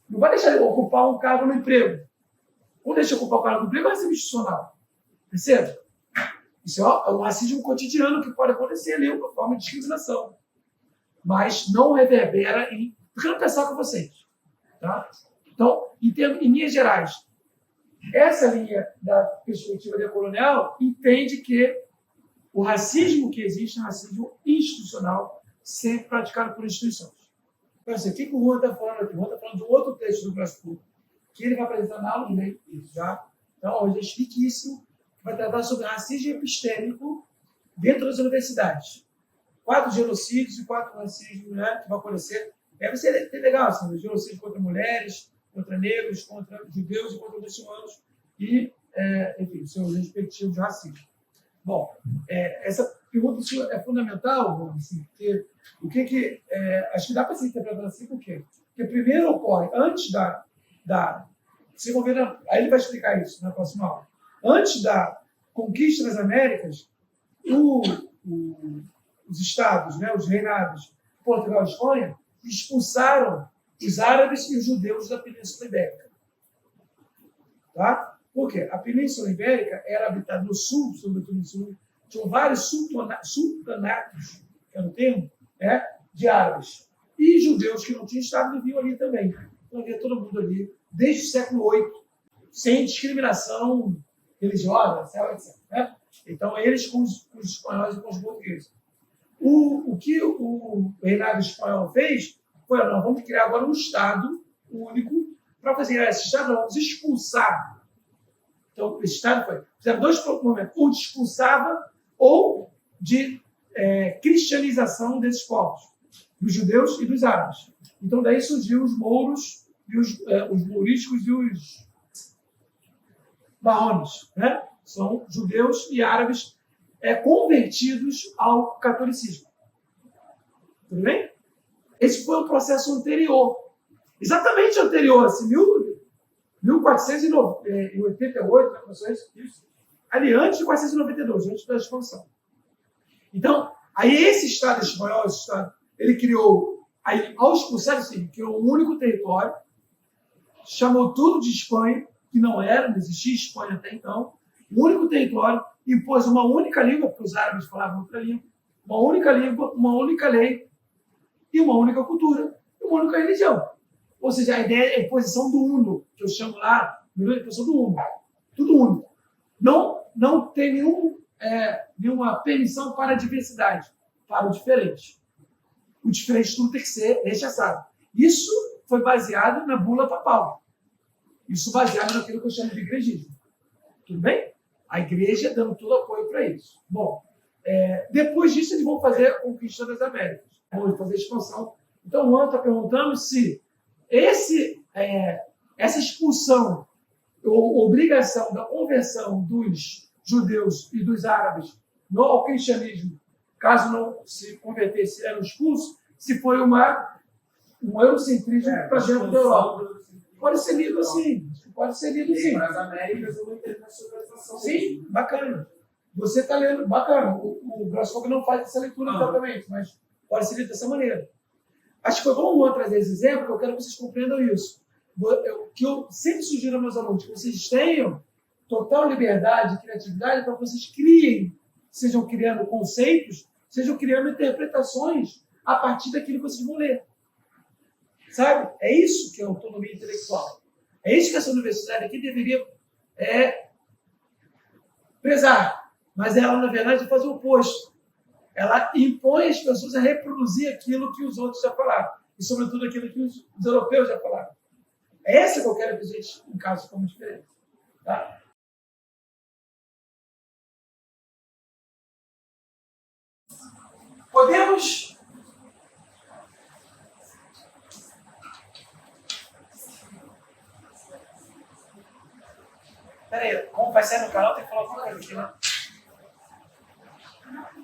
não vai deixar de ocupar um cargo no emprego. Ou deixa de ocupar o cargo no emprego é racismo institucional. Percebe? Isso é um racismo cotidiano que pode acontecer ali, uma forma de discriminação. Mas não reverbera em... Eu quero pensar com vocês. Tá? Então, em linhas gerais, essa linha da perspectiva decolonial entende que o racismo que existe é um racismo institucional, sempre praticado por instituições. Então, assim, o que o Juan está falando aqui? O Juan está falando de um outro texto do Brasília, que ele vai apresentar na aula de lei. Já. Então, hoje é chiquíssimo, vai tratar sobre racismo epistêmico dentro das universidades. 4 genocídios e 4 racismos, né, que vão acontecer. Vai ser legal, assim, genocídio contra mulheres, contra negros, contra judeus e contra muçulmanos e, enfim, seus respectivos racismos. Bom, essa pergunta é fundamental, assim, porque acho que dá para ser interpretado assim, por quê? Porque primeiro ocorre, antes vocês vão ver, aí ele vai explicar isso na próxima aula. Antes da conquista das Américas, os estados, né, os reinados, Portugal e Espanha, expulsaram os árabes e os judeus da Península Ibérica. Tá? Por quê? A Península Ibérica era habitada no sul, sobretudo no sul, tinham vários sultanatos, que era o termo, de árabes. E judeus que não tinham estado viviam ali também. Então havia todo mundo ali, desde o século VIII, sem discriminação religiosa, etc. Né? Então, eles com os espanhóis e com os portugueses. O que o reinado espanhol fez foi, nós vamos criar agora um Estado único para fazer esse Estado, vamos expulsar. Então, esse Estado fizeram 2 momentos, ou de expulsava ou de cristianização desses povos, dos judeus e dos árabes. Então, daí surgiu os mouros, e os mourísticos e os marrones, né? São judeus e árabes convertidos ao catolicismo. Tudo bem? Esse foi um processo anterior, exatamente anterior, assim, 1488, né? Isso. Ali antes de 492, antes da expansão. Então, aí esse Estado espanhol, ele criou, aí, ao expulsar isso, ele criou um único território, chamou tudo de Espanha, que não existia Espanha até então, um único território, impôs uma única língua, porque os árabes falavam outra língua, uma única língua, uma única lei, e uma única cultura, e uma única religião. Ou seja, a ideia é a imposição do uno, que eu chamo lá, a imposição do uno. Tudo único. Não tem nenhuma permissão para a diversidade, para o diferente. O diferente tudo tem que ser rechaçado. Isso foi baseado na bula papal. Isso baseado naquilo que eu chamo de igrejismo. Tudo bem? A igreja dando todo apoio para isso. Bom, depois disso eles vão fazer a conquista das Américas. Vão fazer a expansão. Então o Juan está perguntando se essa expulsão ou obrigação da conversão dos judeus e dos árabes ao cristianismo, caso não se convertesse, eram expulsos, se foi um eurocentrismo para dentro da Europa. Pode ser lido assim. Pode ser lido assim. Para as Américas, eu vou entender a sobretração. Sim, bacana. Você está lendo, bacana. O Grascock não faz essa leitura exatamente, mas pode ser lido dessa maneira. Acho que foi bom o Juan trazer esse exemplo, porque eu quero que vocês compreendam isso. Que eu sempre sugiro aos meus alunos que vocês tenham total liberdade e criatividade para que vocês criem, sejam criando conceitos, sejam criando interpretações a partir daquilo que vocês vão ler. Sabe? É isso que é autonomia intelectual. É isso que essa universidade aqui deveria prezar. Mas ela, na verdade, faz o oposto. Ela impõe as pessoas a reproduzir aquilo que os outros já falaram. E, sobretudo, aquilo que os europeus já falaram. É essa que eu quero que a gente encaixe como diferença. Tá? Podemos... Peraí, como vai sair no canal, tem que falar alguma coisa aqui, né?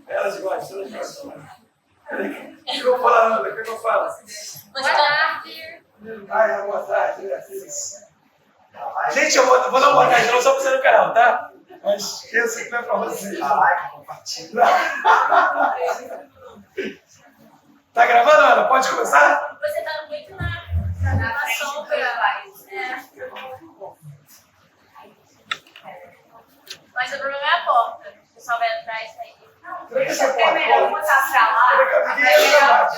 Elas gostam, elas gostam. Peraí, o que eu vou falar, Ana? O que eu falo? Boa tarde. Boa tarde. Gente, eu vou dar uma boa tarde, não só para você no canal, tá? Mas esqueça que não é para vocês. Dá like, compartilha. Tá gravando, Ana? Pode começar? Você tá muito na sombra. Mas o problema é a porta. O pessoal vai atrás e sair. É melhor botar pra lá. É melhor.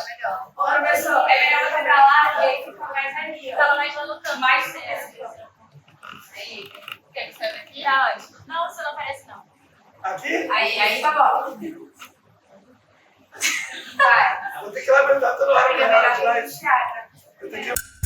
Professor, é melhor botar pra lá e aí fica mais ali. Tava mais lá no canto. Mais cedo. Aí, quer que saia daqui? Tá ótimo. Não, você não aparece, não. Aqui? Aí tá bom. Vai. Vou ter que lamentar toda hora. É melhor a gente. Eu tenho que...